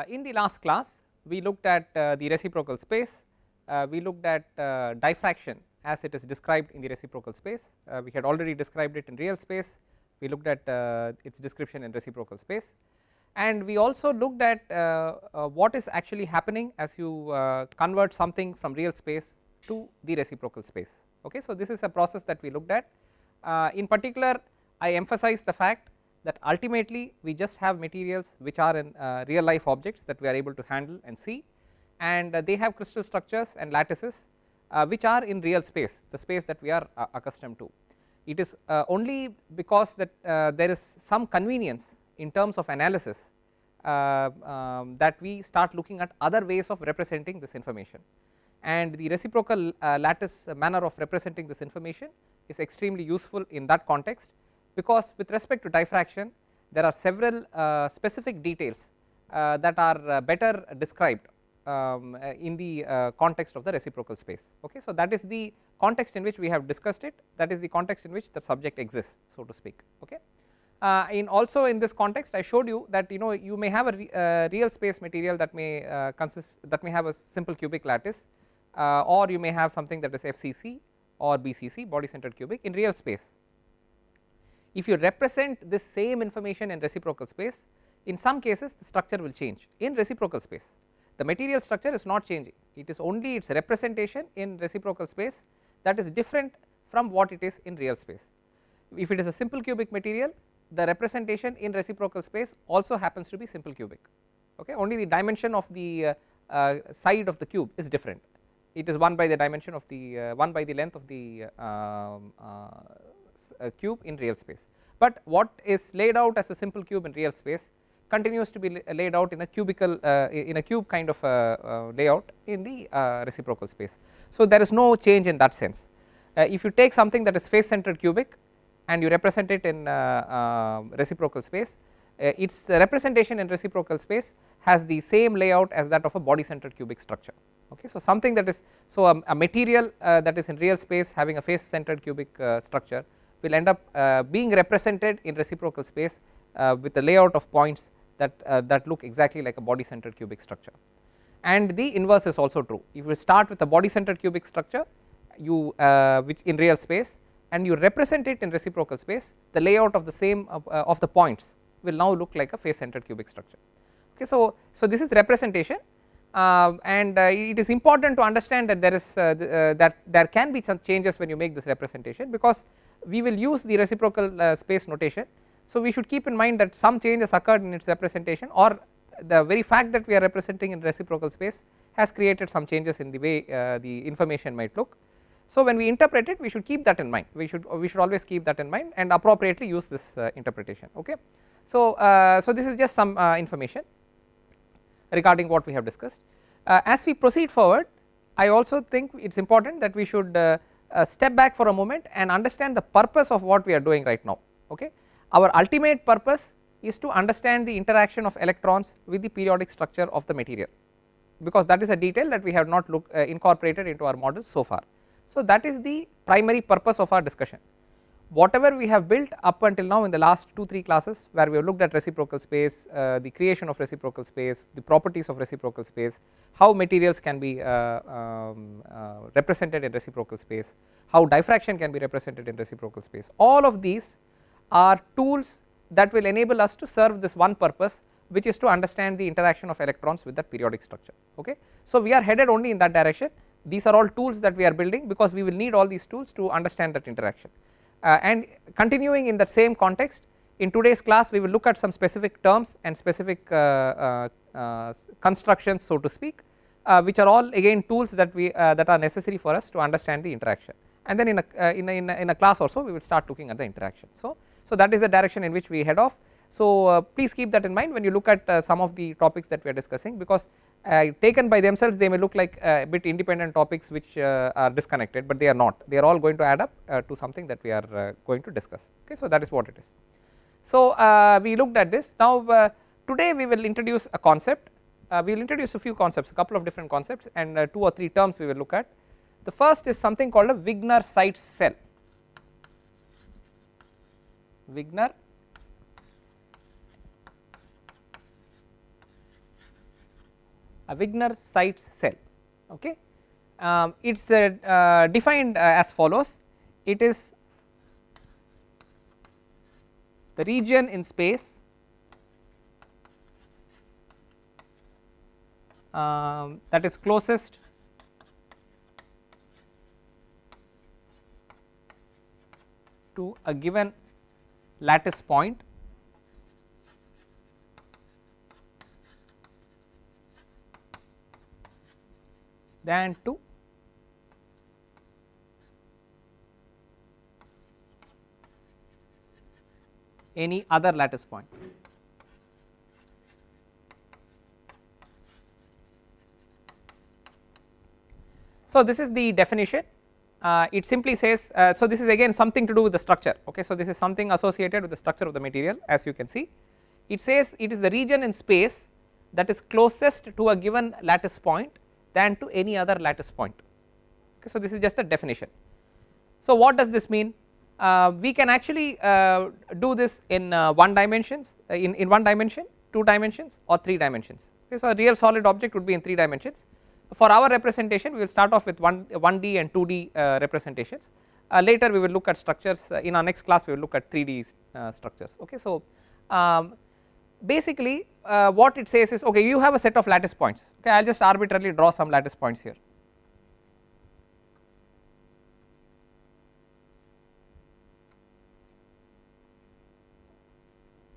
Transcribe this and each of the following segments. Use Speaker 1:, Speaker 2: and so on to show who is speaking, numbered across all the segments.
Speaker 1: In the last class we looked at the reciprocal space, we looked at diffraction as it is described in the reciprocal space. We had already described it in real space, we looked at its description in reciprocal space, and we also looked at what is actually happening as you convert something from real space to the reciprocal space. Okay, so this is a process that we looked at. In particular, I emphasize the fact that ultimately we just have materials which are in real life objects that we are able to handle and see, and they have crystal structures and lattices which are in real space, the space that we are accustomed to. It is only because that there is some convenience in terms of analysis that we start looking at other ways of representing this information, and the reciprocal lattice manner of representing this information is extremely useful in that context, because with respect to diffraction there are several specific details that are better described in the context of the reciprocal space. Okay, so that is the context in which we have discussed it, that is the context in which the subject exists, so to speak. Okay. Also in this context I showed you that you may have a real space material that may have a simple cubic lattice, or you may have something that is FCC or BCC, body centered cubic, in real space. If you represent this same information in reciprocal space, in some cases the structure will change. In reciprocal space the material structure is not changing, it is only its representation in reciprocal space that is different from what it is in real space. If it is a simple cubic material, the representation in reciprocal space also happens to be simple cubic. Okay, only the dimension of the side of the cube is different, it is 1 by the dimension of the 1 by the length of the cube in real space, but what is laid out as a simple cube in real space continues to be laid out in a cubical in a cube kind of layout in the reciprocal space. So there is no change in that sense. If you take something that is face centered cubic and you represent it in reciprocal space, its representation in reciprocal space has the same layout as that of a body centered cubic structure. Okay, so something that is a material that is in real space having a face centered cubic structure will end up being represented in reciprocal space with a layout of points that look exactly like a body centered cubic structure, and the inverse is also true. If you start with a body centered cubic structure which in real space and you represent it in reciprocal space, the layout of the same of the points will now look like a face centered cubic structure. Okay, so this is representation, and it is important to understand that there is that there can be some changes when you make this representation, because we will use the reciprocal space notation. So we should keep in mind that some change has occurred in its representation, or the very fact that we are representing in reciprocal space has created some changes in the way the information might look. So when we interpret it, we should keep that in mind, we should always keep that in mind and appropriately use this interpretation. Okay. So this is just some information regarding what we have discussed. As we proceed forward, I also think it is important that we should step back for a moment and understand the purpose of what we are doing right now. Okay. Our ultimate purpose is to understand the interaction of electrons with the periodic structure of the material, because that is a detail that we have not incorporated into our model so far. So that is the primary purpose of our discussion. Whatever we have built up until now in the last 2-3 classes, where we have looked at reciprocal space, the creation of reciprocal space, the properties of reciprocal space, how materials can be represented in reciprocal space, how diffraction can be represented in reciprocal space, all of these are tools that will enable us to serve this one purpose, which is to understand the interaction of electrons with that periodic structure. Okay. So we are headed only in that direction. These are all tools that we are building, because we will need all these tools to understand that interaction. And continuing in that same context, in today's class we will look at some specific terms and specific constructions, so to speak, which are all again tools that are necessary for us to understand the interaction, and then in a class or so we will start looking at the interaction. So that is the direction in which we head off. So please keep that in mind when you look at some of the topics that we are discussing, because taken by themselves they may look like a bit independent topics which are disconnected, but they are not, they are all going to add up to something that we are going to discuss. Okay, so that is what it is. So we looked at this. Now today we will introduce a concept, we will introduce a few concepts, a couple of different concepts, and 2 or 3 terms we will look at. The first is something called a Wigner-Seitz cell. Wigner a Wigner-Seitz cell. Okay. It is defined as follows. It is the region in space that is closest to a given lattice point than to any other lattice point. So, this is the definition. It simply says, so this is again something to do with the structure. Okay. So, this is something associated with the structure of the material, as you can see. It says it is the region in space that is closest to a given lattice point than to any other lattice point. Okay. So, this is just a definition. So, what does this mean? We can actually do this in one dimensions, in one dimension, 2 dimensions or 3 dimensions. Okay. So, a real solid object would be in 3 dimensions. For our representation, we will start off with 1D and 2D representations. Later we will look at structures. In our next class we will look at 3D structures. Okay. So, basically what it says is, okay, you have a set of lattice points. Okay, I will just arbitrarily draw some lattice points here.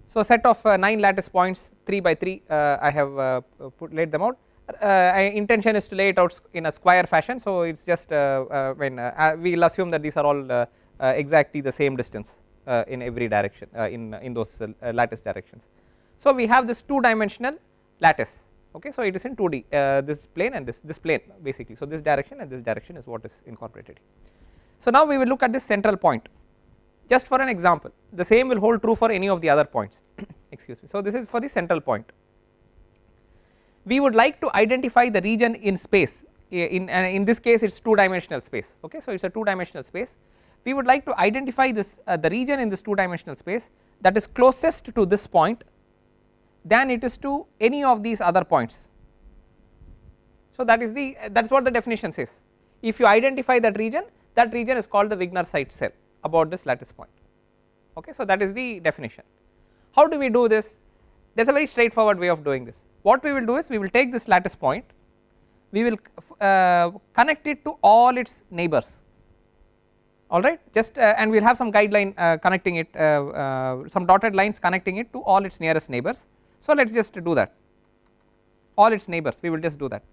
Speaker 1: So, set of 9 lattice points 3 by 3 I have laid them out. Intention is to lay it out in a square fashion. So, it is just when we will assume that these are all exactly the same distance in every direction in those lattice directions. So, we have this 2-dimensional lattice. Okay. So, it is in 2D, this plane and this plane basically. So, this direction and this direction is what is incorporated. So, now we will look at this central point just for an example. The same will hold true for any of the other points excuse me. So, this is for the central point. We would like to identify the region in space, in this case it is 2-dimensional space. Okay. So, it is a 2-dimensional space. We would like to identify this the region in this 2-dimensional space that is closest to this point than it is to any of these other points. So, that is what the definition says. If you identify that region is called the Wigner-Seitz cell about this lattice point. Okay. So, that is the definition. How do we do this? There is a very straightforward way of doing this. What we will do is we will take this lattice point, we will connect it to all its neighbors, alright, just and we will have some guideline connecting it, some dotted lines connecting it to all its nearest neighbors. So, let us just do that, all its neighbors, we will just do that.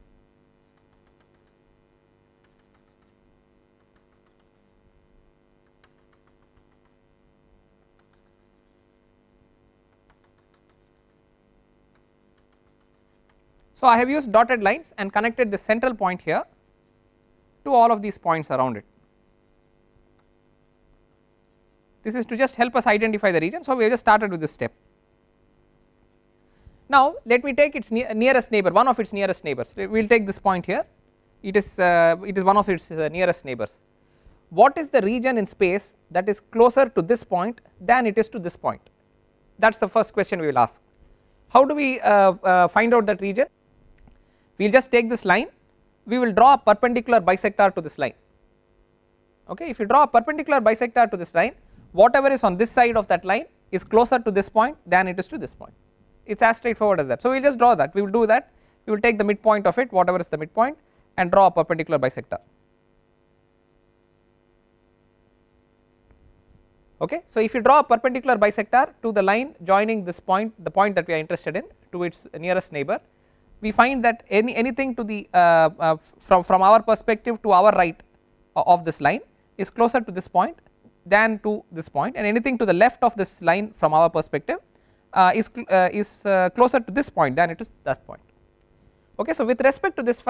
Speaker 1: So, I have used dotted lines and connected the central point here to all of these points around it. This is to just help us identify the region. So, we have just started with this step. Now, let me take its nearest neighbor, one of its nearest neighbors. We will take this point here, it is one of its nearest neighbors. What is the region in space that is closer to this point than it is to this point? That is the first question we will ask. How do we find out that region? We will just take this line, we will draw a perpendicular bisector to this line. Okay. If you draw a perpendicular bisector to this line, whatever is on this side of that line is closer to this point than it is to this point. It is as straightforward as that. So, we will just draw that, we will do that, we will take the midpoint of it, whatever is the midpoint, and draw a perpendicular bisector. Okay. So, if you draw a perpendicular bisector to the line joining this point, the point that we are interested in, to its nearest neighbor, we find that anything to the from our perspective to our right of this line is closer to this point than to this point, and anything to the left of this line from our perspective is closer to this point than it is that point. Okay. So, with respect to this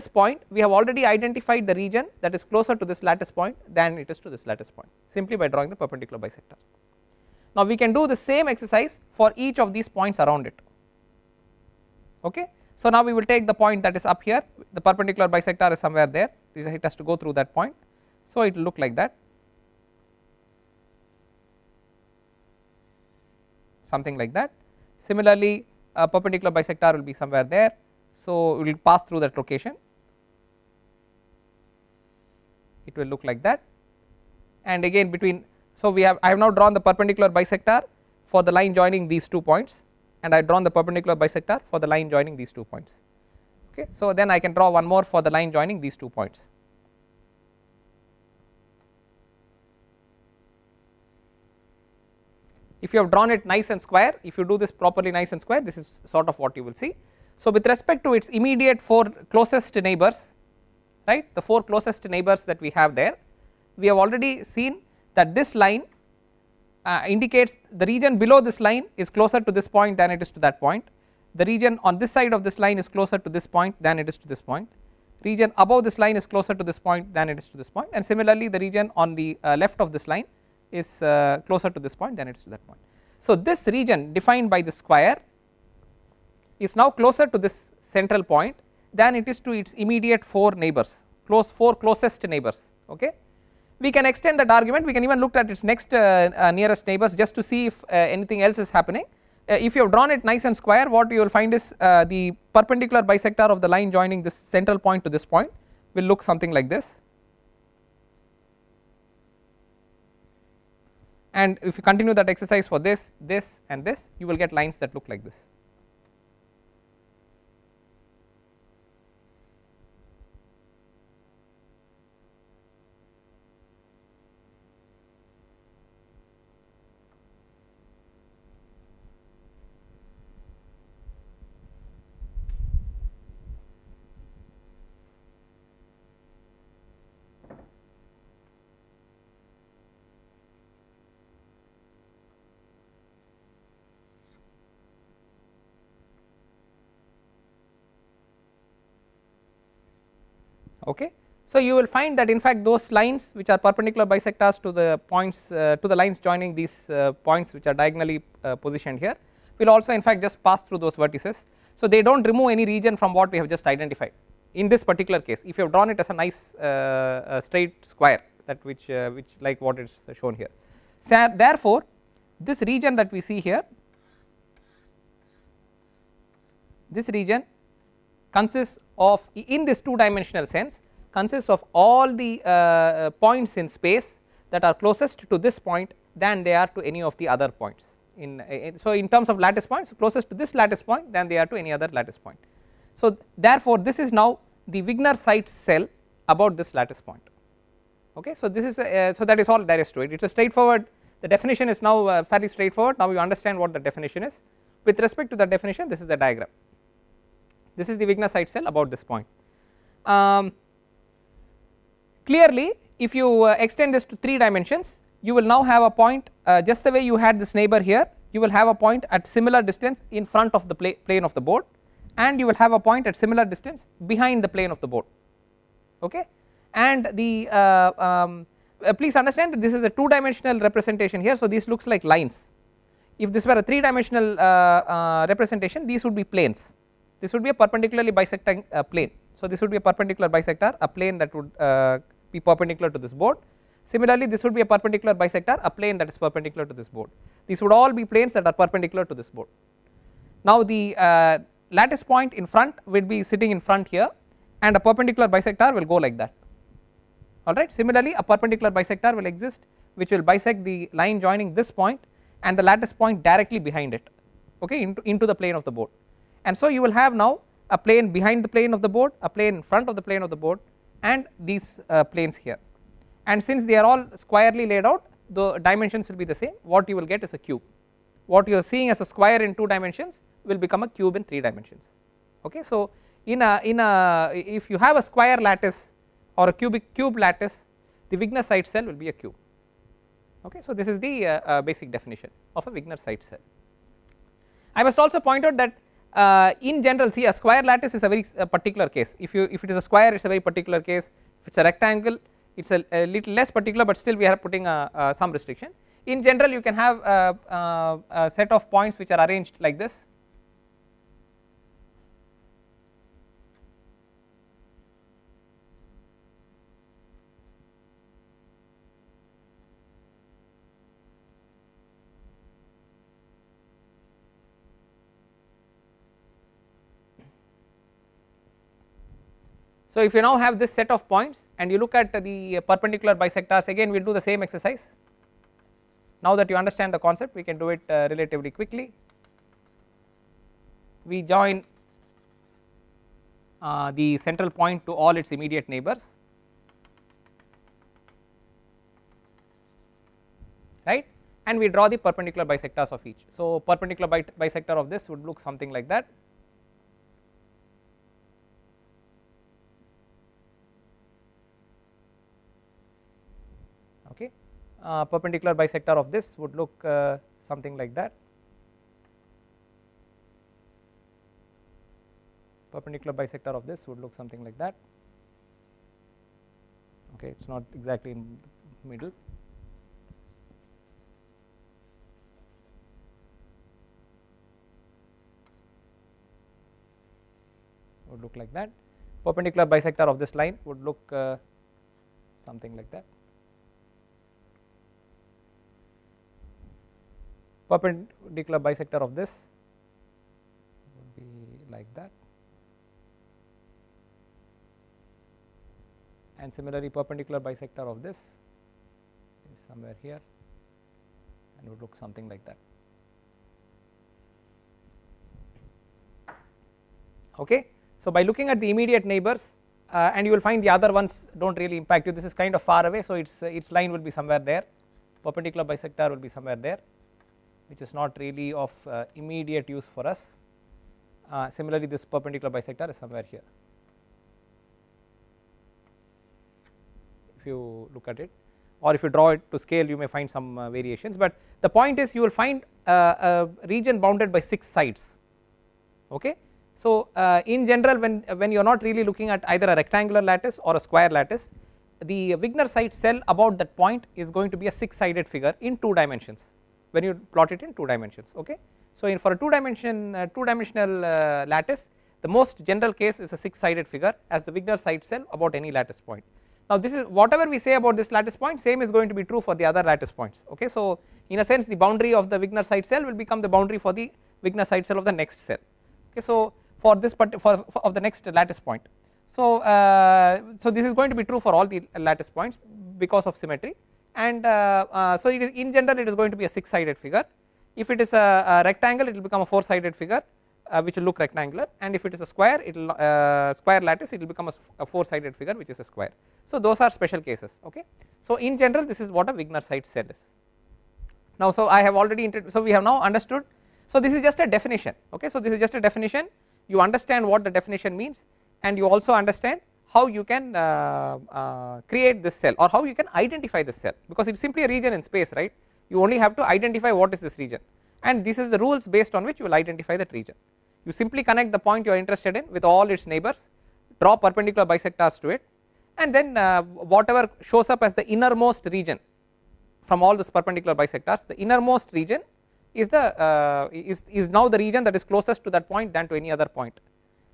Speaker 1: point, we have already identified the region that is closer to this lattice point than it is to this lattice point, simply by drawing the perpendicular bisector. Now, we can do the same exercise for each of these points around it. Okay. So, now we will take the point that is up here, the perpendicular bisector is somewhere there, it has to go through that point. So, it will look like that, something like that. Similarly, a perpendicular bisector will be somewhere there, So, we will pass through that location, it will look like that, and again between. So, I have now drawn the perpendicular bisector for the line joining these 2 points, and I have drawn the perpendicular bisector for the line joining these 2 points. Okay. So, then I can draw one more for the line joining these 2 points. If you have drawn it nice and square, if you do this properly nice and square, this is sort of what you will see. So, with respect to its immediate 4 closest neighbors, right, the 4 closest neighbors that we have there, we have already seen that this line indicates the region below this line is closer to this point than it is to that point, the region on this side of this line is closer to this point than it is to this point, region above this line is closer to this point than it is to this point, and similarly the region on the left of this line is closer to this point than it is to that point. So, this region defined by the square is now closer to this central point than it is to its immediate 4 neighbors, 4 closest neighbors. Okay. We can extend that argument, we can even look at its next nearest neighbors just to see if anything else is happening. If you have drawn it nice and square, what you will find is the perpendicular bisector of the line joining this central point to this point will look something like this, and if you continue that exercise for this, this and this, you will get lines that look like this. Okay. So, you will find that in fact those lines which are perpendicular bisectors to the points to the lines joining these points which are diagonally positioned here will also in fact just pass through those vertices. So, they do not remove any region from what we have just identified in this particular case, if you have drawn it as a nice straight square that which like what is shown here. So, therefore, this region that we see here, this region consists of, in this 2 dimensional sense, consists of all the points in space that are closest to this point than they are to any of the other points so in terms of lattice points, closest to this lattice point than they are to any other lattice point. So, therefore, this is now the Wigner-Seitz cell about this lattice point. Okay. So, this is so that is all there is to it, it is a straightforward, the definition is now fairly straightforward. Now, you understand what the definition is. With respect to the definition, this is the diagram, this is the Wigner-Seitz cell about this point. Clearly, if you extend this to 3 dimensions, you will now have a point just the way you had this neighbor here, you will have a point at similar distance in front of the plane of the board, and you will have a point at similar distance behind the plane of the board. Okay. And the please understand that this is a 2 dimensional representation here, so this looks like lines. If this were a 3 dimensional representation, these would be planes, this would be a perpendicularly bisecting plane. So, this would be a perpendicular bisector, a plane that would be perpendicular to this board. Similarly, this would be a perpendicular bisector, a plane that is perpendicular to this board. These would all be planes that are perpendicular to this board. Now, the lattice point in front will be sitting in front here, and a perpendicular bisector will go like that. Alright. Similarly, a perpendicular bisector will exist which will bisect the line joining this point and the lattice point directly behind it, okay, into the plane of the board. And so, you will have now a plane behind the plane of the board, a plane in front of the plane of the board, and these planes here. And since they are all squarely laid out, the dimensions will be the same, what you will get is a cube. What you are seeing as a square in 2 dimensions will become a cube in 3 dimensions. Okay. So, if you have a square lattice or a cube lattice, the Wigner-Seitz cell will be a cube. Okay. So, this is the basic definition of a Wigner-Seitz cell. I must also point out that in general, see, a square lattice is a very particular case. If it is a square, it is a very particular case. If it is a rectangle, it is a little less particular, but still we are putting some restriction. In general, you can have a set of points which are arranged like this. So if you now have this set of points and you look at the perpendicular bisectors, again we will do the same exercise. Now that you understand the concept, we can do it relatively quickly. We join the central point to all its immediate neighbors, right, and we draw the perpendicular bisectors of each. So perpendicular bisector of this would look something like that. Okay, perpendicular bisector of this would look something like that. Perpendicular bisector of this would look something like that. Okay, it is not exactly in the middle. Would look like that. Perpendicular bisector of this line would look something like that. Perpendicular bisector of this would be like that, and similarly perpendicular bisector of this is somewhere here and would look something like that. Okay. So by looking at the immediate neighbors and you will find the other ones do not really impact you, this is kind of far away, so its line will be somewhere there, perpendicular bisector will be somewhere there, which is not really of immediate use for us. Similarly this perpendicular bisector is somewhere here, if you look at it, or if you draw it to scale you may find some variations, but the point is you will find a region bounded by 6 sides. Okay. So in general when you are not really looking at either a rectangular lattice or a square lattice, the Wigner-Seitz cell about that point is going to be a 6-sided figure in 2 dimensions when you plot it in 2 dimensions. Okay. So for a 2-dimensional lattice, the most general case is a 6-sided figure as the Wigner-Seitz cell about any lattice point. Now this is whatever we say about this lattice point, same is going to be true for the other lattice points. Okay. So in a sense the boundary of the Wigner-Seitz cell will become the boundary for the Wigner-Seitz cell of the next cell. Okay. So for this for of the next lattice point. So so this is going to be true for all the lattice points because of symmetry, and so it is in general it is going to be a 6-sided figure. If it is a rectangle it will become a 4-sided figure which will look rectangular, and if it is a square it will square lattice it will become a 4-sided figure which is a square. So those are special cases. Okay. So in general this is what a Wigner-Seitz cell is. Now so I have already so we have now understood, so this is just a definition. Okay. So this is just a definition, you understand what the definition means and you also understand how you can create this cell or how you can identify this cell, because it is simply a region in space, right. You only have to identify what is this region, and this is the rules based on which you will identify that region. You simply connect the point you are interested in with all its neighbors, draw perpendicular bisectors to it, and then whatever shows up as the innermost region from all these perpendicular bisectors, the innermost region is the is now the region that is closest to that point than to any other point,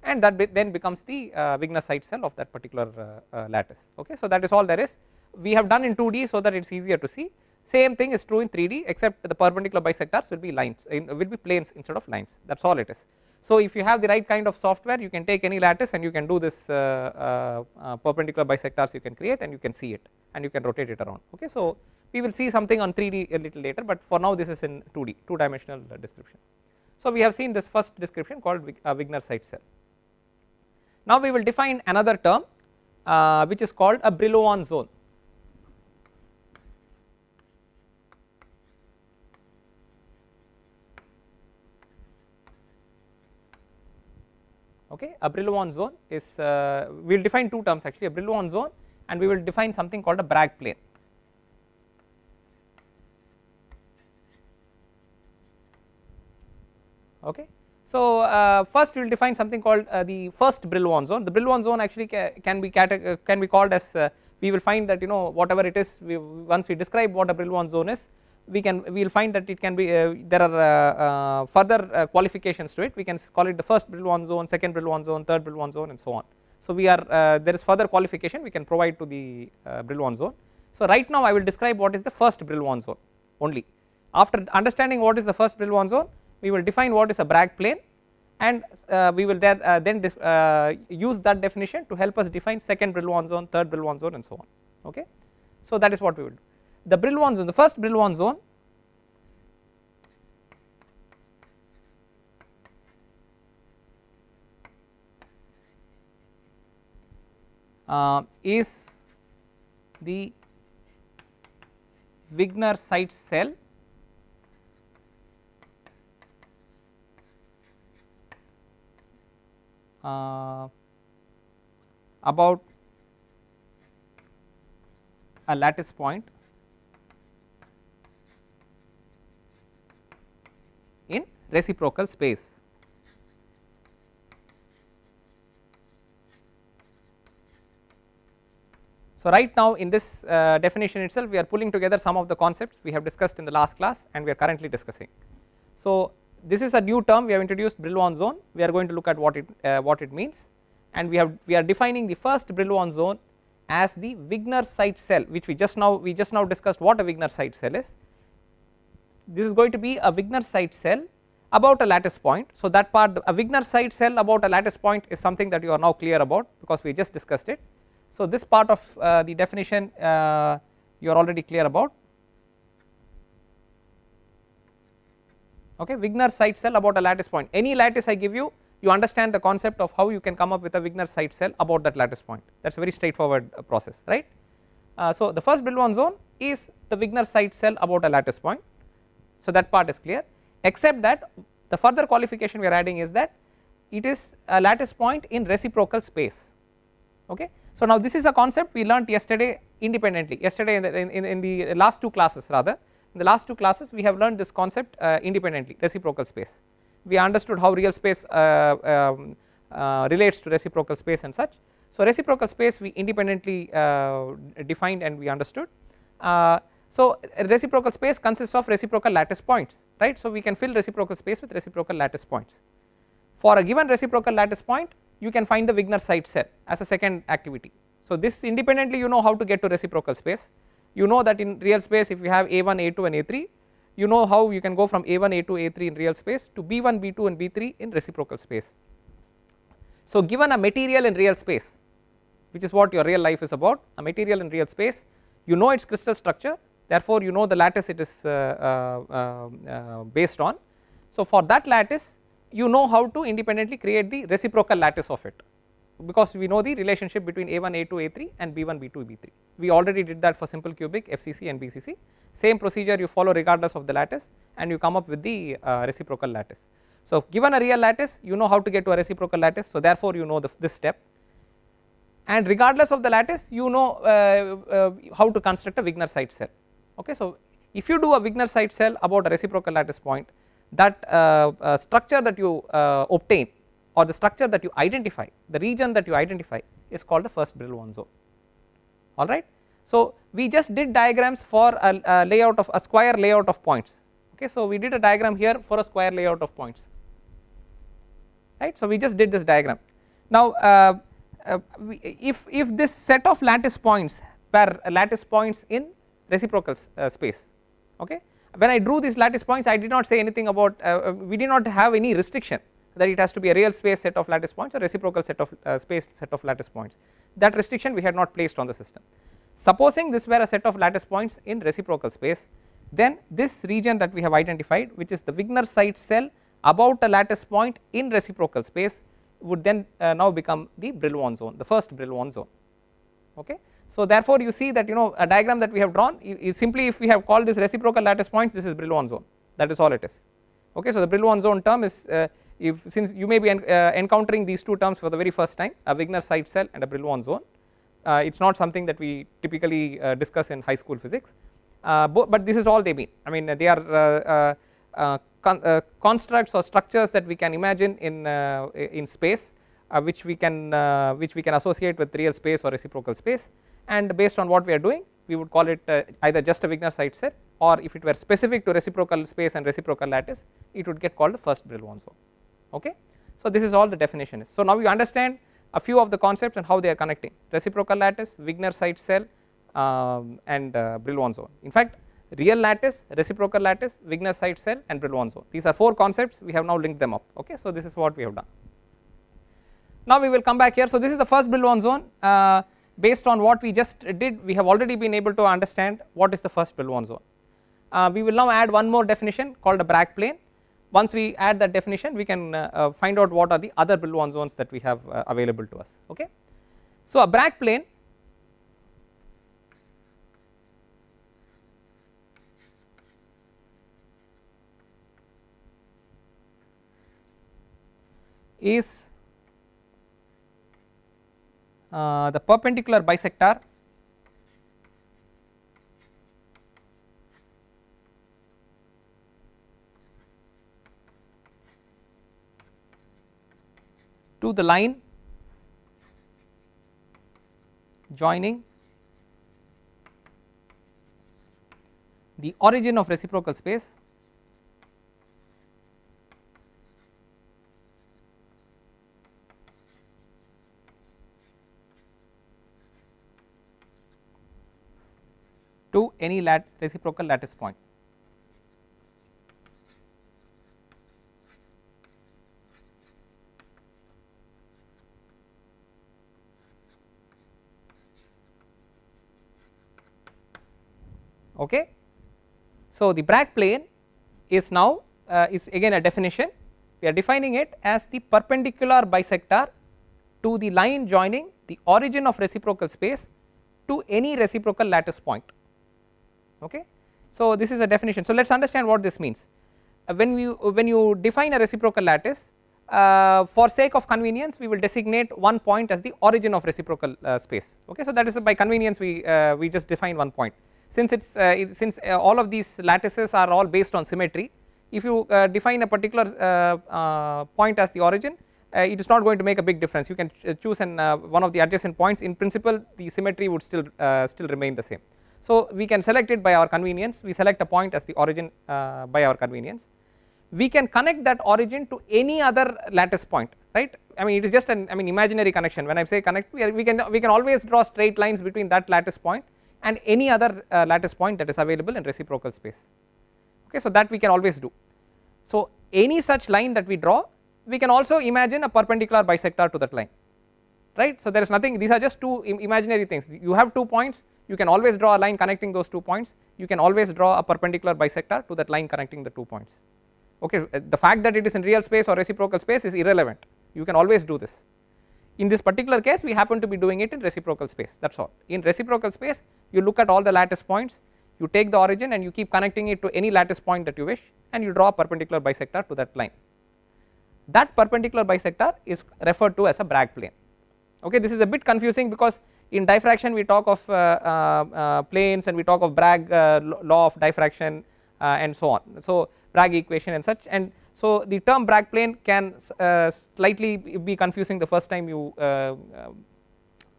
Speaker 1: and that then becomes the Wigner-Seitz cell of that particular lattice. Okay. So that is all there is. We have done in 2D so that it is easier to see. Same thing is true in 3D, except the perpendicular bisectors will be lines, will be planes instead of lines. That is all it is. So if you have the right kind of software, you can take any lattice and you can do this perpendicular bisectors you can create, and you can see it and you can rotate it around. Okay. So we will see something on 3D a little later, but for now this is in 2D, 2-dimensional description. So we have seen this first description called Wigner-Seitz cell. Now we will define another term which is called a Brillouin zone. Okay. A Brillouin zone is we will define 2 terms actually, a Brillouin zone, and we will define something called a Bragg plane. Okay. So first we will define something called the first Brillouin zone. The Brillouin zone actually can be called as we will find that whatever it is, once we describe what a Brillouin zone is, we will find that it can be there are further qualifications to it. We can call it the first Brillouin zone, second Brillouin zone, third Brillouin zone, and so on. So we are there is further qualification we can provide to the Brillouin zone. So right now I will describe what is the first Brillouin zone only. After understanding what is the first Brillouin zone, we will define what is a Bragg plane, and we will then use that definition to help us define second Brillouin zone, third Brillouin zone and so on. Okay. So that is what we will do. The Brillouin zone, the first Brillouin zone is the Wigner-Seitz cell about a lattice point in reciprocal space. So right now in this definition itself we are pulling together some of the concepts we have discussed in the last class and we are currently discussing. So this is a new term we have introduced, Brillouin zone. We are going to look at what it means, and we are defining the first Brillouin zone as the Wigner-Seitz cell, which we just now discussed what a Wigner-Seitz cell is. This is going to be a Wigner-Seitz cell about a lattice point. So that part, a Wigner-Seitz cell about a lattice point, is something that you are now clear about because we just discussed it. So this part of the definition you are already clear about. Okay, Wigner-Seitz cell about a lattice point. Any lattice I give you, you understand the concept of how you can come up with a Wigner-Seitz cell about that lattice point. That is a very straightforward process, right. So the first Brillouin zone is the Wigner-Seitz cell about a lattice point. So that part is clear, except that the further qualification we are adding is that it is a lattice point in reciprocal space. Okay. So now this is a concept we learnt yesterday independently, in the last two classes rather. In the last two classes we have learned this concept independently, reciprocal space. We understood how real space relates to reciprocal space and such. So reciprocal space we independently defined and we understood. So reciprocal space consists of reciprocal lattice points, right. So we can fill reciprocal space with reciprocal lattice points. For a given reciprocal lattice point, you can find the Wigner-Seitz cell as a second activity. So this independently you know how to get to reciprocal space. You know that in real space if you have A1, A2 and A3, you know how you can go from A1, A2, A3 in real space to B1, B2 and B3 in reciprocal space. So given a material in real space, which is what your real life is about, a material in real space, you know its crystal structure, therefore you know the lattice it is based on. So for that lattice you know how to independently create the reciprocal lattice of it, because we know the relationship between A1, A2, A3 and B1, B2, B3. We already did that for simple cubic, FCC and BCC. Same procedure you follow regardless of the lattice and you come up with the reciprocal lattice. So given a real lattice you know how to get to a reciprocal lattice, so therefore you know this step, and regardless of the lattice you know how to construct a Wigner-Seitz cell. Okay, so if you do a Wigner-Seitz cell about a reciprocal lattice point, that structure that you obtain or the structure that you identify, the region that you identify is called the first Brillouin zone. Alright. So we just did diagrams for a layout of a square layout of points. Okay, so we did a diagram here for a square layout of points, right. So we just did this diagram. Now if this set of lattice points were lattice points in reciprocal space, okay, when I drew these lattice points I did not say anything about we did not have any restriction that it has to be a real space set of lattice points or reciprocal set of space set of lattice points. That restriction we had not placed on the system. Supposing this were a set of lattice points in reciprocal space, then this region that we have identified, which is the Wigner-Seitz cell about a lattice point in reciprocal space, would then now become the Brillouin zone, the first Brillouin zone. Okay. So therefore you see that you know a diagram that we have drawn is simply, if we have called this reciprocal lattice points, this is Brillouin zone, that is all it is. Okay. So the Brillouin zone term is since you may be encountering these two terms for the very first time, a Wigner-Seitz cell and a Brillouin zone, it is not something that we typically discuss in high school physics, but this is all they mean. I mean they are constructs or structures that we can imagine in space, which we can associate with real space or reciprocal space, and based on what we are doing we would call it either just a Wigner-Seitz cell, or if it were specific to reciprocal space and reciprocal lattice it would get called the first Brillouin zone. Okay. So this is all the definition is. So now you understand a few of the concepts and how they are connecting: reciprocal lattice, Wigner-Seitz cell and Brillouin zone. In fact real lattice, reciprocal lattice, Wigner-Seitz cell and Brillouin zone. These are 4 concepts, we have now linked them up. Okay, so this is what we have done. Now we will come back here. So this is the first Brillouin zone. Based on what we just did, we have already been able to understand what is the first Brillouin zone. We will now add one more definition called a Bragg plane. Once we add that definition, we can find out what are the other Brillouin zones that we have available to us. Okay, so a Bragg plane is the perpendicular bisector to the line joining the origin of reciprocal space to any reciprocal lattice point. Okay. So the Bragg plane is now is again a definition. We are defining it as the perpendicular bisector to the line joining the origin of reciprocal space to any reciprocal lattice point. Okay. So this is a definition. So let us understand what this means. When you define a reciprocal lattice, for sake of convenience we will designate one point as the origin of reciprocal space. Okay. So that is by convenience we just define one point. Since all of these lattices are all based on symmetry, if you define a particular point as the origin, it is not going to make a big difference. You can choose one of the adjacent points. In principle the symmetry would still remain the same. So we can select it by our convenience. We select a point as the origin by our convenience. We can connect that origin to any other lattice point, right? I mean it is just an imaginary connection. When I say connect, we can always draw straight lines between that lattice point and any other lattice point that is available in reciprocal space. Okay, so that we can always do. So any such line that we draw, we can also imagine a perpendicular bisector to that line, right? So there is nothing, these are just two imaginary things. You have 2 points, you can always draw a line connecting those 2 points, you can always draw a perpendicular bisector to that line connecting the 2 points. Okay, the fact that it is in real space or reciprocal space is irrelevant, you can always do this. In this particular case we happen to be doing it in reciprocal space, that is all. In reciprocal space you look at all the lattice points, you take the origin and you keep connecting it to any lattice point that you wish and you draw a perpendicular bisector to that line. That perpendicular bisector is referred to as a Bragg plane. Okay, this is a bit confusing because in diffraction we talk of planes and we talk of Bragg law of diffraction and so on. So Bragg equation and such, and so the term Bragg plane can slightly be confusing the first time you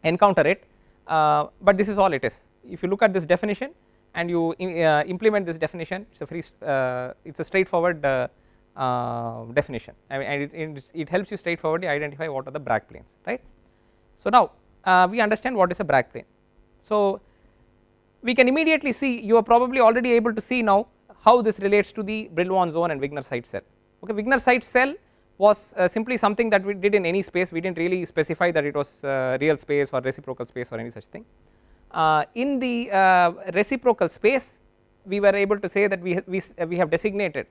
Speaker 1: encounter it, but this is all it is. If you look at this definition and you implement this definition, it's a straightforward definition. I mean it helps you straightforwardly identify what are the Bragg planes, right? So now we understand what is a Bragg plane. So we can immediately see, you are probably already able to see now how this relates to the Brillouin zone and Wigner-Seitz cell. Okay, Wigner-Seitz cell was simply something that we did in any space. We did not really specify that it was real space or reciprocal space or any such thing. In the reciprocal space we were able to say that we have designated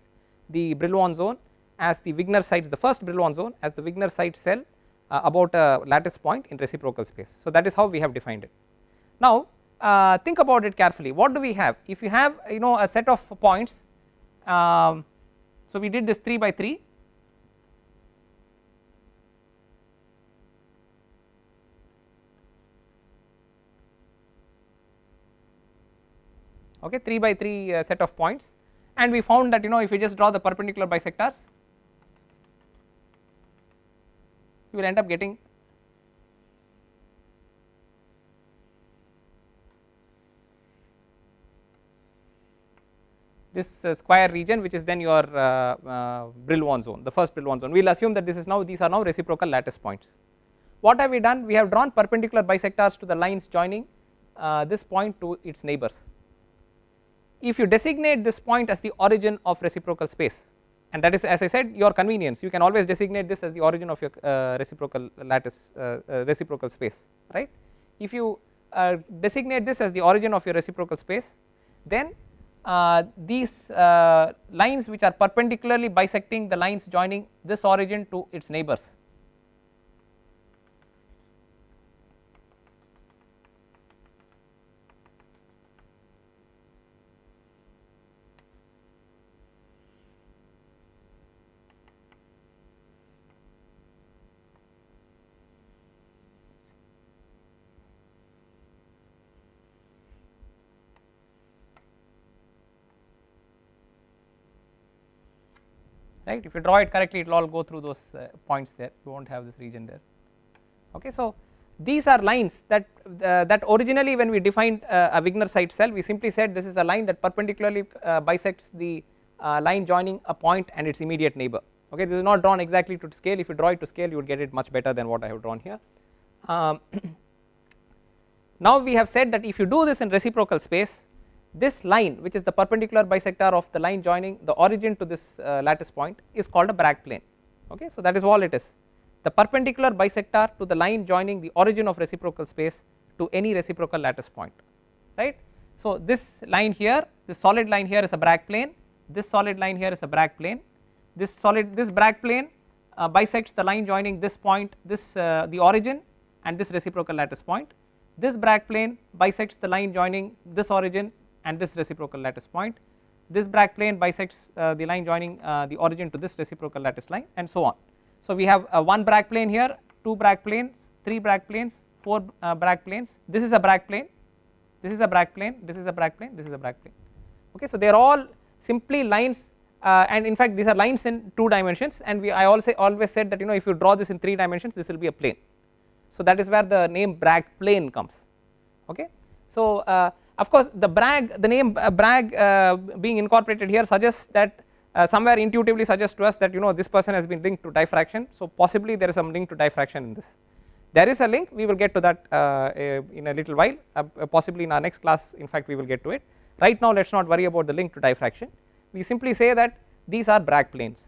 Speaker 1: the Brillouin zone as the Wigner-Seitz, the first Brillouin zone as the Wigner-Seitz cell about a lattice point in reciprocal space. So that is how we have defined it. Now think about it carefully. What do we have? If you have a set of points, so we did this 3 by 3. Okay, 3 by 3 set of points, and we found that if you just draw the perpendicular bisectors, you will end up getting this square region, which is then your Brillouin zone, the first Brillouin zone. We will assume that these are now reciprocal lattice points. What have we done? We have drawn perpendicular bisectors to the lines joining this point to its neighbors. if you designate this point as the origin of reciprocal space, and that is, as I said, your convenience, you can always designate this as the origin of your reciprocal lattice reciprocal space, right. If you designate this as the origin of your reciprocal space, then these lines which are perpendicularly bisecting the lines joining this origin to its neighbors, right. If you draw it correctly, it will all go through those points there, you will not have this region there. Okay. So, these are lines that that originally when we defined a Wigner site cell, we simply said this is a line that perpendicularly bisects the line joining a point and its immediate neighbor. Okay. This is not drawn exactly to scale, if you draw it to scale you would get it much better than what I have drawn here. Now we have said that if you do this in reciprocal space, this line which is the perpendicular bisector of the line joining the origin to this lattice point is called a Bragg plane. Okay. So, that is all it is, the perpendicular bisector to the line joining the origin of reciprocal space to any reciprocal lattice point, right. So, this line here, this solid line here is a Bragg plane, this solid line here is a Bragg plane, this Bragg plane bisects the line joining this point, this the origin and this reciprocal lattice point, this Bragg plane bisects the line joining this origin and this reciprocal lattice point, this Bragg plane bisects the line joining the origin to this reciprocal lattice line, and so on. So, we have one Bragg plane here, two Bragg planes, three Bragg planes, four Bragg planes, this is a Bragg plane, this is a Bragg plane, this is a Bragg plane, this is a Bragg plane. Okay. So, they are all simply lines and in fact these are lines in 2 dimensions, and I also always said that if you draw this in 3 dimensions this will be a plane. So, that is where the name Bragg plane comes. Okay. So, of course, the name Bragg being incorporated here suggests that somewhere intuitively suggests to us that this person has been linked to diffraction. So, possibly there is some link to diffraction in this. There is a link, we will get to that in a little while, possibly in our next class, in fact we will get to it. Right now let us not worry about the link to diffraction, we simply say that these are Bragg planes.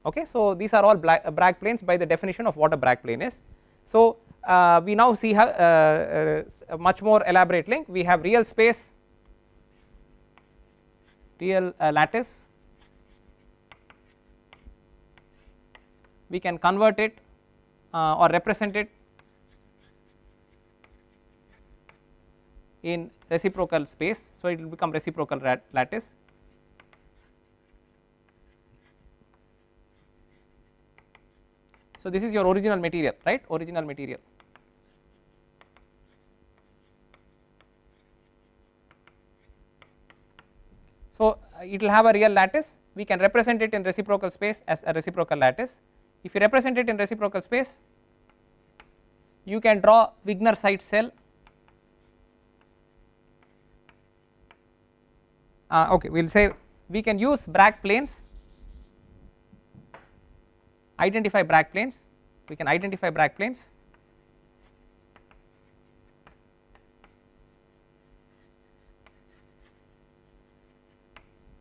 Speaker 1: Okay. So, these are all Bragg planes by the definition of what a Bragg plane is. So, we now see a much more elaborate link. We have real space, real lattice, we can convert it or represent it in reciprocal space. So, it will become reciprocal lattice. So, this is your original material, right, original material. So, it will have a real lattice, we can represent it in reciprocal space as a reciprocal lattice. If you represent it in reciprocal space, you can draw Wigner site cell. Okay, we will say we can use Bragg planes, identify Bragg planes, we can identify Bragg planes.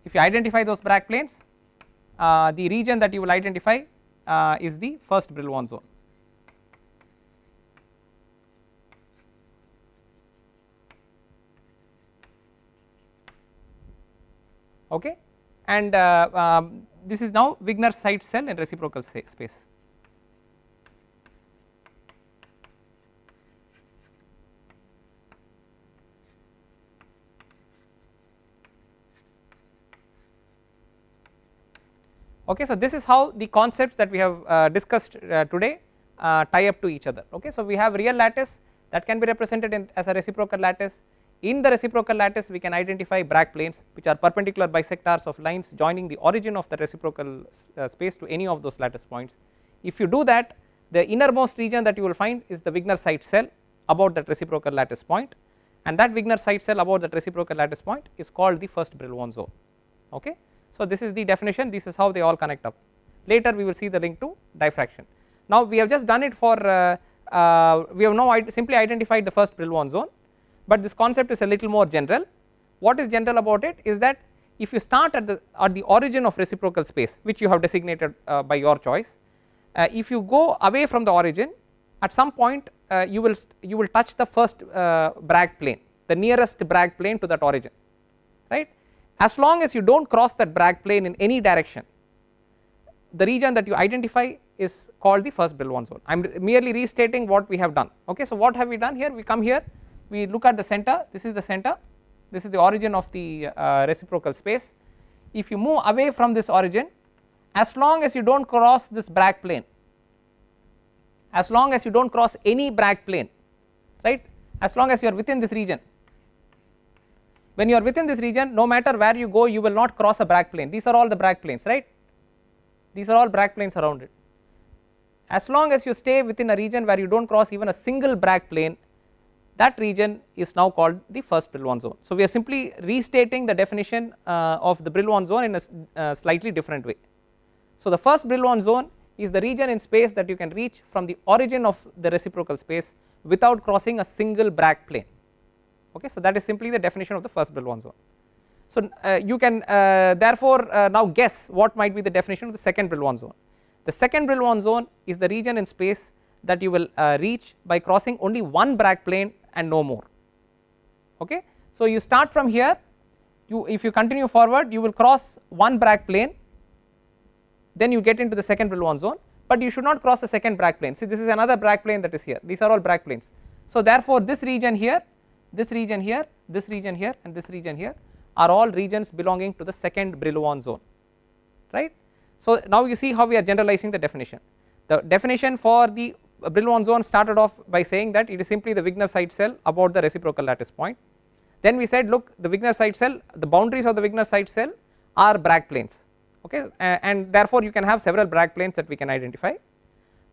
Speaker 1: If you identify those Bragg planes, the region that you will identify is the first Brillouin zone. Okay. And this is now Wigner site cell in reciprocal space. Okay. So, this is how the concepts that we have discussed today tie up to each other. Okay. So, we have real lattice that can be represented as a reciprocal lattice. In the reciprocal lattice we can identify Bragg planes which are perpendicular bisectors of lines joining the origin of the reciprocal space to any of those lattice points. If you do that, the innermost region that you will find is the Wigner site cell about that reciprocal lattice point, and that Wigner site cell about that reciprocal lattice point is called the first Brillouin zone. Okay. So, this is the definition, this is how they all connect up. Later we will see the link to diffraction. Now, we have just done it for we have now simply identified the first Brillouin zone, but this concept is a little more general. what is general about it is that if you start at the origin of reciprocal space, which you have designated by your choice, if you go away from the origin, at some point you will touch the first Bragg plane, the nearest Bragg plane to that origin, right. As long as you do not cross that Bragg plane in any direction, the region that you identify is called the first Brillouin zone. I am merely restating what we have done. Okay, so what have we done here? We come here, we look at the center, this is the center, this is the origin of the reciprocal space. If you move away from this origin, as long as you do not cross this Bragg plane, as long as you do not cross any Bragg plane, right, as long as you are within this region, when you are within this region, no matter where you go, you will not cross a Bragg plane. These are all the Bragg planes, right, these are all Bragg planes around it. As long as you stay within a region where you do not cross even a single Bragg plane, that region is now called the first Brillouin zone. So, we are simply restating the definition of the Brillouin zone in a slightly different way. So, the first Brillouin zone is the region in space that you can reach from the origin of the reciprocal space without crossing a single Bragg plane. Okay, so, that is simply the definition of the first Brillouin zone. So, you can therefore now guess what might be the definition of the second Brillouin zone. The second Brillouin zone is the region in space that you will reach by crossing only one Bragg plane and no more. Okay. So, you start from here, if you continue forward, you will cross one Bragg plane, then you get into the second Brillouin zone, but you should not cross the second Bragg plane. See, this is another Bragg plane that is here, these are all Bragg planes. So, therefore, this region here, this region here, this region here and this region here are all regions belonging to the second Brillouin zone, right. So, now you see how we are generalizing the definition. The definition for the Brillouin zone started off by saying that it is simply the Wigner-Seitz cell about the reciprocal lattice point. Then we said, look, the Wigner-Seitz cell, the boundaries of the Wigner-Seitz cell are Bragg planes, okay, and therefore you can have several Bragg planes that we can identify.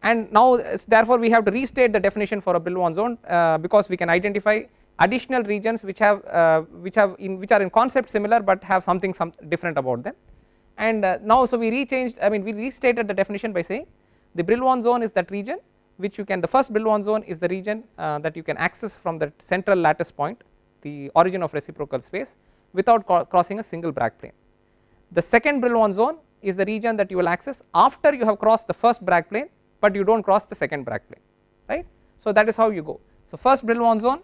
Speaker 1: And now therefore we have to restate the definition for a Brillouin zone because we can identify additional regions which are in concept similar but have something different about them. And now, so we restated the definition by saying the Brillouin zone is that region which you can, the first Brillouin zone is the region that you can access from the central lattice point, the origin of reciprocal space, without crossing a single Bragg plane. The second Brillouin zone is the region that you will access after you have crossed the first Bragg plane, but you do not cross the second Bragg plane, right. So, that is how you go. So, first Brillouin zone,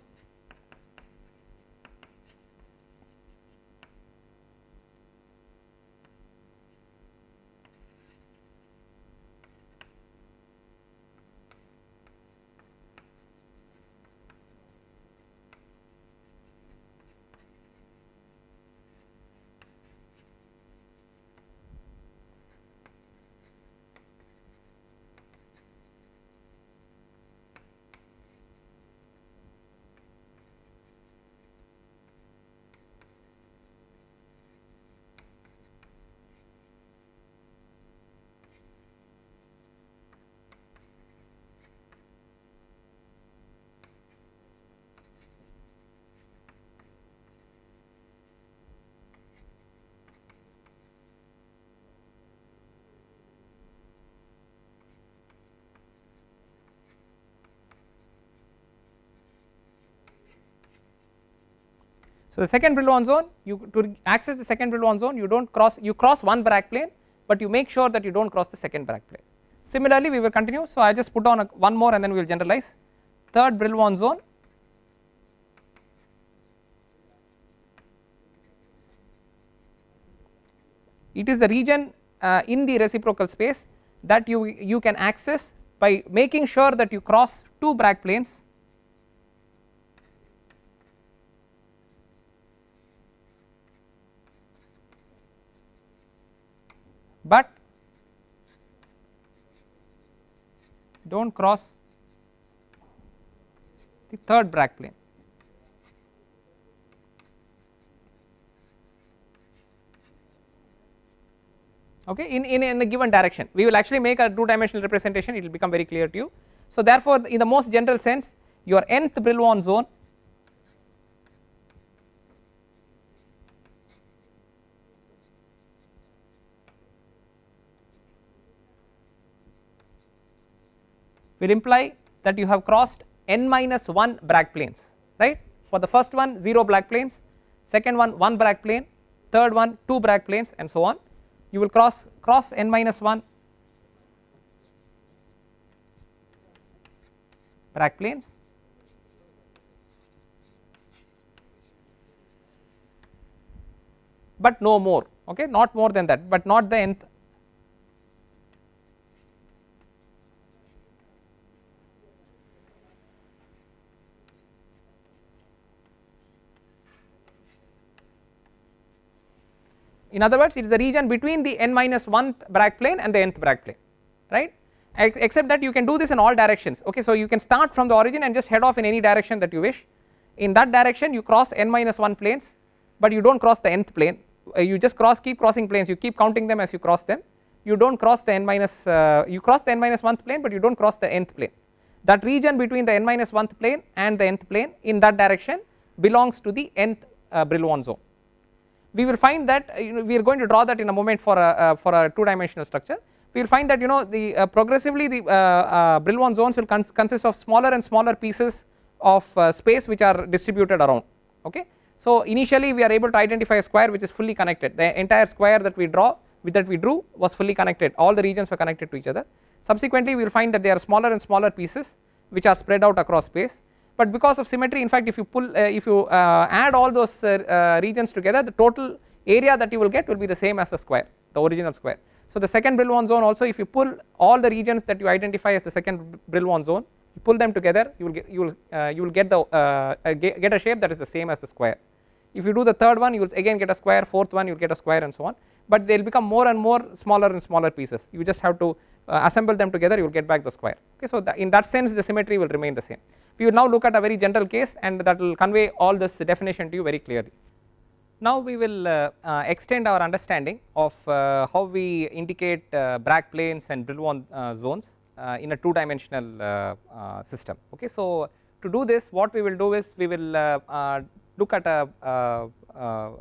Speaker 1: so the second Brillouin zone, to access the second Brillouin zone you do not cross, you cross one Bragg plane, but you make sure that you do not cross the second Bragg plane. Similarly, we will continue. So, I just put on one more and then we will generalize. Third Brillouin zone, it is the region in the reciprocal space that you can access by making sure that you cross two Bragg planes but do not cross the third Bragg plane. Okay, in a given direction. We will actually make a two dimensional representation, it will become very clear to you. So, therefore, in the most general sense, your nth Brillouin zone will imply that you have crossed n minus 1 Bragg planes, right. For the first one 0 Bragg planes, second one 1 Bragg plane, third one 2 Bragg planes, and so on. You will cross n minus 1 Bragg planes, but no more, okay, not more than that, but not the nth. In other words, it is the region between the n minus 1th Bragg plane and the nth Bragg plane, right, except that you can do this in all directions, okay. So you can start from the origin and just head off in any direction that you wish. In that direction you cross n minus 1 planes, but you do not cross the nth plane, you just keep crossing planes, you keep counting them as you cross them, you do not cross the n minus, you cross the n minus 1th plane, but you do not cross the nth plane. That region between the n minus 1th plane and the nth plane in that direction belongs to the nth Brillouin zone. We will find that we are going to draw that in a moment for a 2 dimensional structure. We will find that the progressively the Brillouin zones will consist of smaller and smaller pieces of space which are distributed around, okay. So initially we are able to identify a square which is fully connected, the entire square that we drew was fully connected, all the regions were connected to each other. Subsequently we will find that there are smaller and smaller pieces which are spread out across space, but because of symmetry, in fact if you add all those regions together, the total area that you will get will be the same as the square, the original square. So the second Brillouin zone also, if you pull all the regions that you identify as the second Brillouin zone, you pull them together, you will get a shape that is the same as the square. If you do the third one, you will again get a square, fourth one you will get a square, and so on, but they will become more and more smaller and smaller pieces. You just have to assemble them together, you will get back the square, okay. So in that sense the symmetry will remain the same. We will now look at a very general case, and that will convey all this definition to you very clearly. Now we will extend our understanding of how we indicate Bragg planes and Brillouin zones in a 2 dimensional system, okay. So to do this, what we will do is we will look at a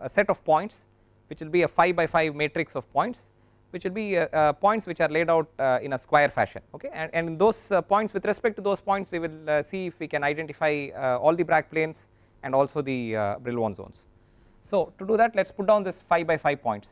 Speaker 1: set of points which will be a 5 by 5 matrix of points, which will be points which are laid out in a square fashion, okay. And those points, with respect to those points, we will see if we can identify all the Bragg planes and also the Brillouin zones. So to do that, let us put down this 5 by 5 points.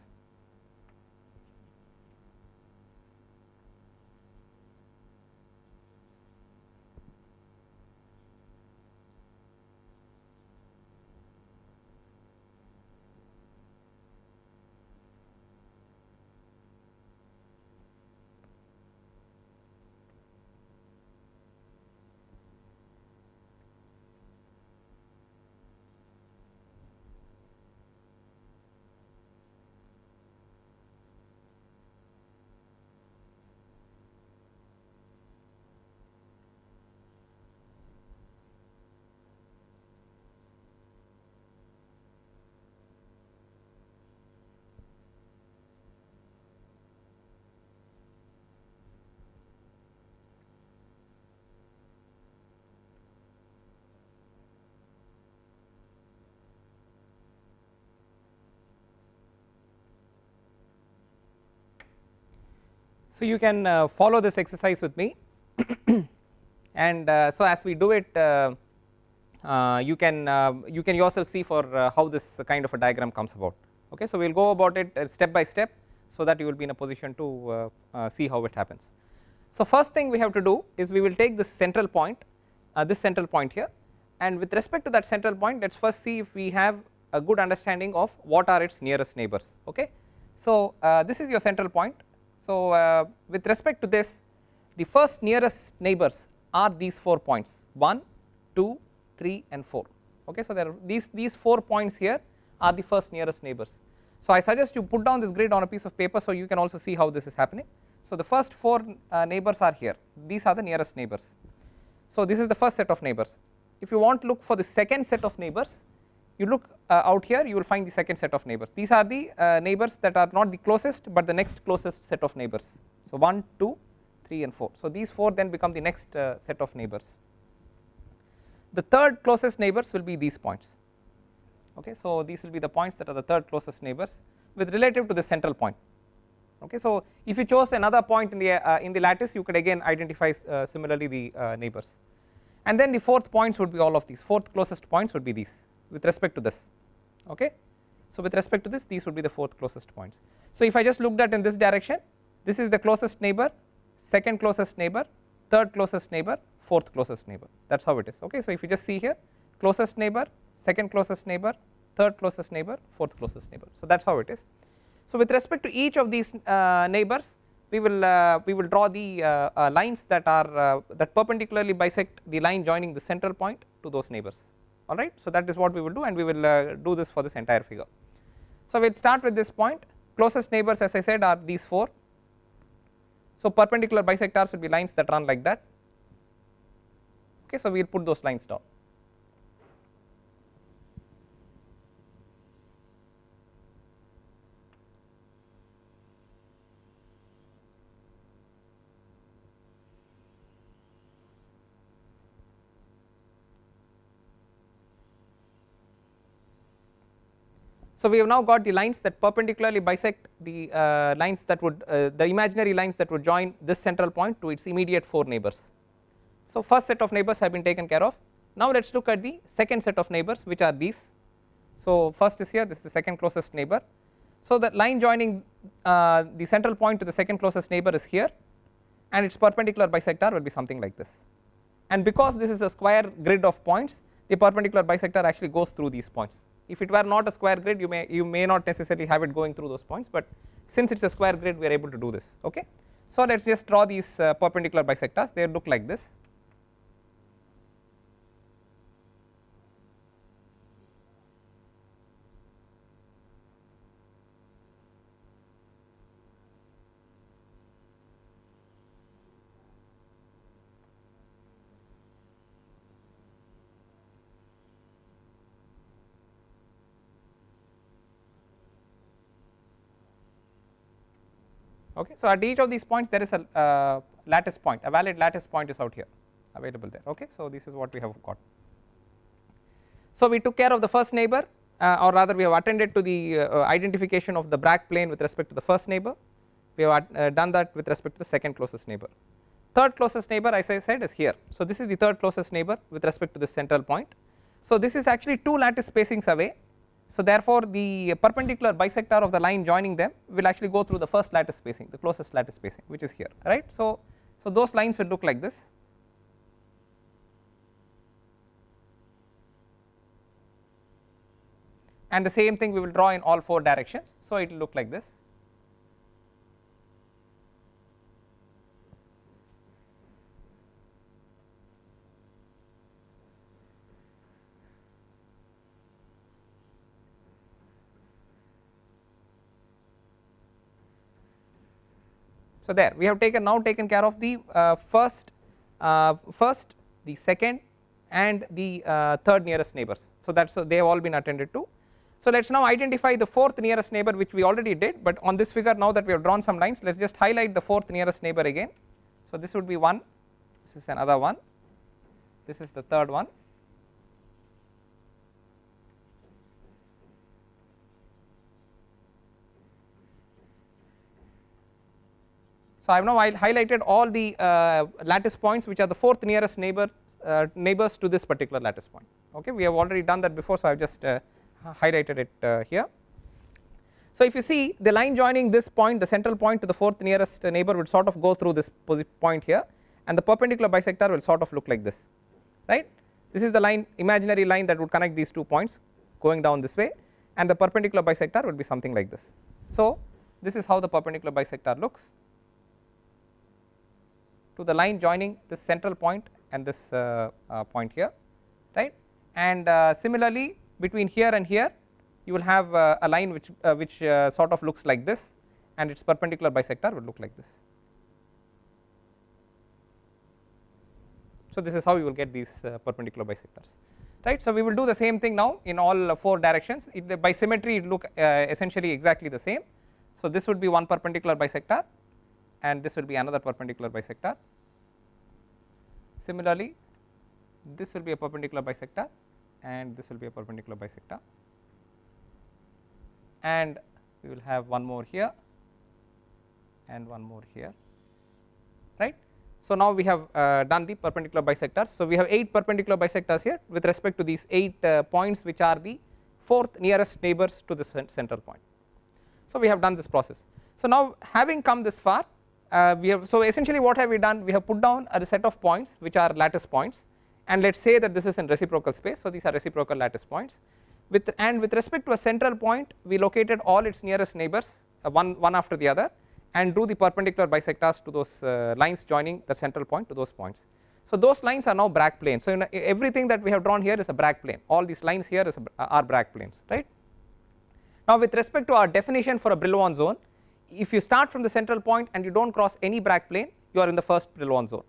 Speaker 1: So you can follow this exercise with me and so as we do it you can yourself see for how this kind of a diagram comes about, okay. So we will go about it step by step so that you will be in a position to see how it happens. So first thing we have to do is we will take this central point here, and with respect to that central point, let us first see if we have a good understanding of what are its nearest neighbors, okay. So this is your central point. So with respect to this, the first nearest neighbors are these 4 points, 1, 2, 3 and 4, okay. So there are these 4 points here are the first nearest neighbors. So I suggest you put down this grid on a piece of paper so you can also see how this is happening. So the first 4 neighbors are here, these are the nearest neighbors. So this is the first set of neighbors. If you want to look for the second set of neighbors, you look out here, you will find the second set of neighbors. These are the neighbors that are not the closest but the next closest set of neighbors. So 1, 2, 3 and 4. So these 4 then become the next set of neighbors. The third closest neighbors will be these points, okay. So these will be the points that are the third closest neighbors with relative to the central point, okay. So if you chose another point in the lattice, you could again identify similarly the neighbors, and then the fourth points would be all of these, fourth closest points would be these with respect to this, okay. So with respect to this, these would be the fourth closest points. So if I just looked at in this direction, this is the closest neighbor, second closest neighbor, third closest neighbor, fourth closest neighbor, that is how it is, okay. So if you just see here, closest neighbor, second closest neighbor, third closest neighbor, fourth closest neighbor, so that is how it is. So with respect to each of these neighbors, we will draw the lines that are that perpendicularly bisect the line joining the central point to those neighbors, alright. So that is what we will do, and we will do this for this entire figure. So we will start with this point. Closest neighbors, as I said, are these 4. So perpendicular bisectors will be lines that run like that, okay. So we will put those lines down. So we have now got the lines that perpendicularly bisect the lines that would the imaginary lines that would join this central point to its immediate 4 neighbors. So first set of neighbors have been taken care of. Now let us look at the second set of neighbors, which are these. So first is here, this is the second closest neighbor. So the line joining the central point to the second closest neighbor is here, and its perpendicular bisector will be something like this. And because this is a square grid of points, the perpendicular bisector actually goes through these points. If it were not a square grid, you may not necessarily have it going through those points, but since it is a square grid, we are able to do this, okay. So let us just draw these perpendicular bisectors. They look like this. Okay. So at each of these points there is a lattice point, a valid lattice point is out here available there, okay. So this is what we have got. So we took care of the first neighbor, or rather we have attended to the identification of the Bragg plane with respect to the first neighbor. We have done that with respect to the second closest neighbor. Third closest neighbor, as I said, is here. So this is the third closest neighbor with respect to the central point. So this is actually 2 lattice spacings away. So therefore the perpendicular bisector of the line joining them will actually go through the first lattice spacing, the closest lattice spacing, which is here, right. So those lines will look like this. And the same thing we will draw in all 4 directions, so it will look like this. So there we have now taken care of the first, the second, and the third nearest neighbors. So they have all been attended to. So let us now identify the fourth nearest neighbor, which we already did, but on this figure, now that we have drawn some lines, let us just highlight the fourth nearest neighbor again. So this would be 1, this is another one, this is the third one. So I have now highlighted all the lattice points which are the fourth nearest neighbors to this particular lattice point, okay. We have already done that before, so I have just highlighted it here. So if you see the line joining this point, the central point, to the fourth nearest neighbor would sort of go through this point here, and the perpendicular bisector will sort of look like this, right. This is the line, imaginary line, that would connect these 2 points going down this way, and the perpendicular bisector would be something like this. So this is how the perpendicular bisector looks to the line joining this central point and this point here, right. And similarly between here and here you will have a line which sort of looks like this, and its perpendicular bisector will look like this. So this is how you will get these perpendicular bisectors, right. So we will do the same thing now in all 4 directions. By symmetry it look essentially exactly the same. So this would be one perpendicular bisector, and this will be another perpendicular bisector. Similarly this will be a perpendicular bisector, and this will be a perpendicular bisector, and we will have one more here and one more here, right. So now we have done the perpendicular bisectors. So we have 8 perpendicular bisectors here with respect to these 8 points which are the fourth nearest neighbors to this central point. So we have done this process. So now having come this far, so essentially what have we done? We have put down a set of points which are lattice points, and let's say that this is in reciprocal space, so these are reciprocal lattice points. And with respect to a central point, we located all its nearest neighbors one after the other, and drew the perpendicular bisectors to those lines joining the central point to those points. So those lines are now Bragg planes. So everything that we have drawn here is a Bragg plane. All these lines here are Bragg planes, right? Now with respect to our definition for a Brillouin zone, if you start from the central point and you don't cross any Bragg plane, you are in the first Brillouin zone.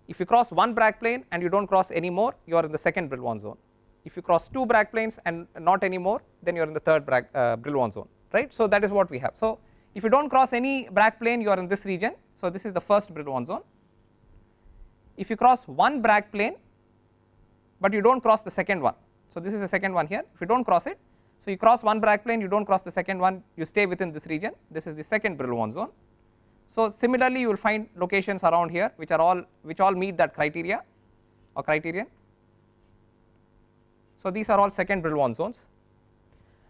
Speaker 1: If you cross one Bragg plane and you don't cross any more, you are in the second Brillouin zone. If you cross two Bragg planes and not any more, then you are in the third Brillouin zone, right? So that is what we have. So if you don't cross any Bragg plane, you are in this region. So this is the first Brillouin zone. If you cross one Bragg plane, but you don't cross the second one, so this is the second one here. If you don't cross it, so you cross one Bragg plane, you don't cross the second one, you stay within this region. This is the second Brillouin zone. So similarly, you will find locations around here which all meet that criteria or criterion. So these are all second Brillouin zones.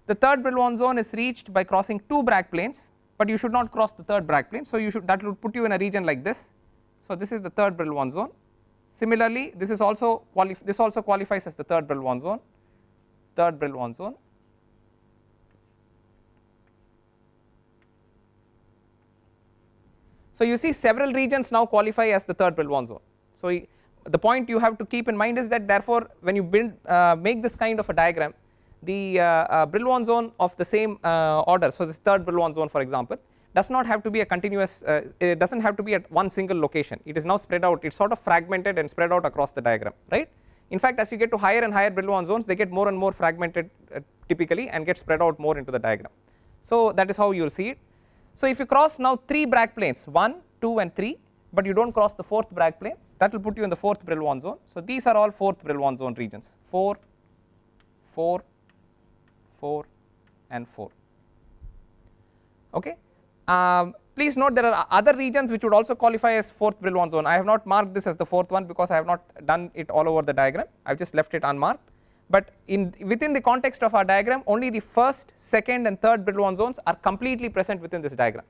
Speaker 1: The third Brillouin zone is reached by crossing two Bragg planes, but you should not cross the third Bragg plane. So that will put you in a region like this. So this is the third Brillouin zone. Similarly, this also qualifies as the third Brillouin zone. Third Brillouin zone. So you see several regions now qualify as the third Brillouin zone. So the point you have to keep in mind is that therefore when you make this kind of a diagram, the Brillouin zone of the same order, so this third Brillouin zone for example, does not have to be a continuous, it does not have to be at one single location. It is now spread out, it is sort of fragmented and spread out across the diagram, right. In fact, as you get to higher and higher Brillouin zones, they get more and more fragmented typically and get spread out more into the diagram. So that is how you will see it. So if you cross now three Bragg planes, 1, 2 and 3, but you do not cross the fourth Bragg plane, that will put you in the fourth Brillouin zone. So these are all fourth Brillouin zone regions, 4, 4, 4 and 4, okay. Please note there are other regions which would also qualify as fourth Brillouin zone. I have not marked this as the fourth one because I have not done it all over the diagram, I have just left it unmarked, but within the context of our diagram only the first, second and third Brillouin zones are completely present within this diagram,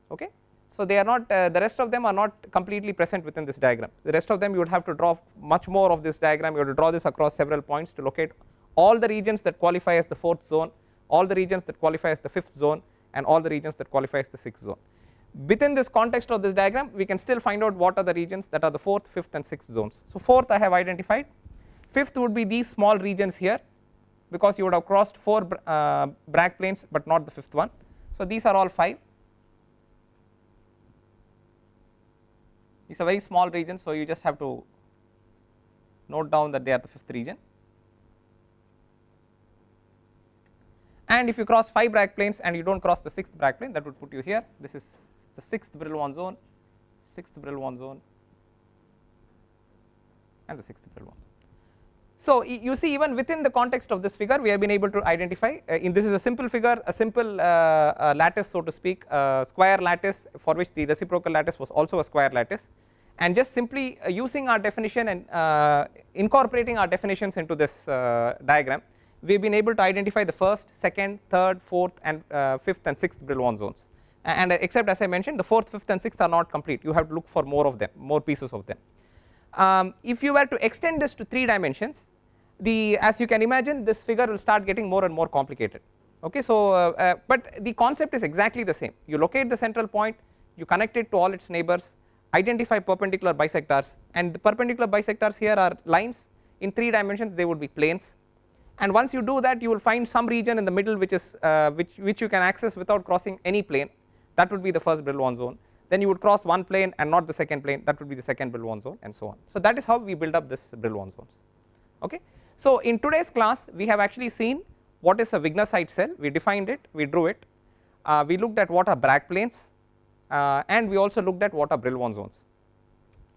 Speaker 1: okay. So they are not, the rest of them are not completely present within this diagram. The rest of them you would have to draw much more of this diagram, you have to draw this across several points to locate all the regions that qualify as the fourth zone, all the regions that qualify as the fifth zone and all the regions that qualify as the sixth zone. Within this context of this diagram, we can still find out what are the regions that are the fourth, fifth and sixth zones. So fourth I have identified, fifth would be these small regions here because you would have crossed four Bragg planes but not the fifth one. So these are all 5. These are very small regions, so you just have to note down that they are the fifth region. And if you cross 5 Bragg planes and you do not cross the sixth Bragg plane, that would put you here. This is the sixth Brillouin zone, sixth Brillouin zone and the sixth Brillouin. So you see even within the context of this figure we have been able to identify, this is a simple figure, a simple lattice so to speak, square lattice for which the reciprocal lattice was also a square lattice, and just simply using our definition and incorporating our definitions into this diagram, we have been able to identify the first, second, third, fourth and fifth and sixth Brillouin zones, and except as I mentioned the fourth, fifth and sixth are not complete, you have to look for more of them, more pieces of them. If you were to extend this to 3 dimensions, as you can imagine this figure will start getting more and more complicated, okay. So but the concept is exactly the same, you locate the central point, you connect it to all its neighbors, identify perpendicular bisectors, and the perpendicular bisectors here are lines, in 3 dimensions they would be planes, and once you do that you will find some region in the middle which is which you can access without crossing any plane, that would be the first Brillouin zone. Then you would cross one plane and not the second plane, that would be the second Brillouin zone and so on. So that is how we build up this Brillouin zones, okay. So in today's class we have actually seen what is a Wigner-Seitz cell, we defined it, we drew it, we looked at what are Bragg planes and we also looked at what are Brillouin zones,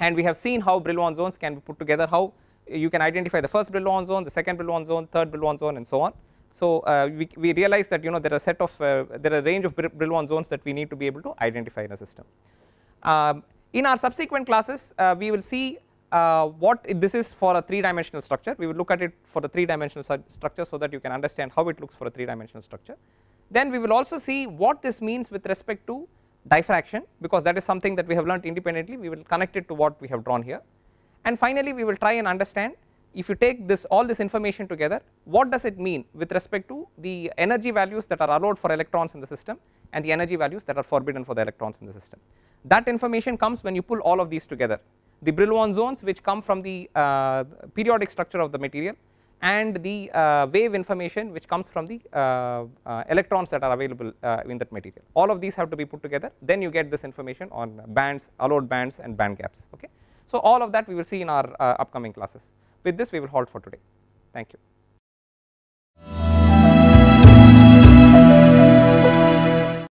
Speaker 1: and we have seen how Brillouin zones can be put together, how you can identify the first Brillouin zone, the second Brillouin zone, third Brillouin zone and so on. So we realize that there are a set of there are a range of Brillouin zones that we need to be able to identify in a system. In our subsequent classes we will see this is for a 3-dimensional structure. We will look at it for the 3-dimensional structure so that you can understand how it looks for a 3-dimensional structure. Then we will also see what this means with respect to diffraction, because that is something that we have learnt independently. We will connect it to what we have drawn here, and finally we will try and understand, if you take all this information together, what does it mean with respect to the energy values that are allowed for electrons in the system and the energy values that are forbidden for the electrons in the system. That information comes when you pull all of these together, the Brillouin zones which come from the periodic structure of the material, and the wave information which comes from the electrons that are available in that material. All of these have to be put together, then you get this information on bands, allowed bands and band gaps. Okay. So all of that we will see in our upcoming classes. With this we will halt for today. Thank you.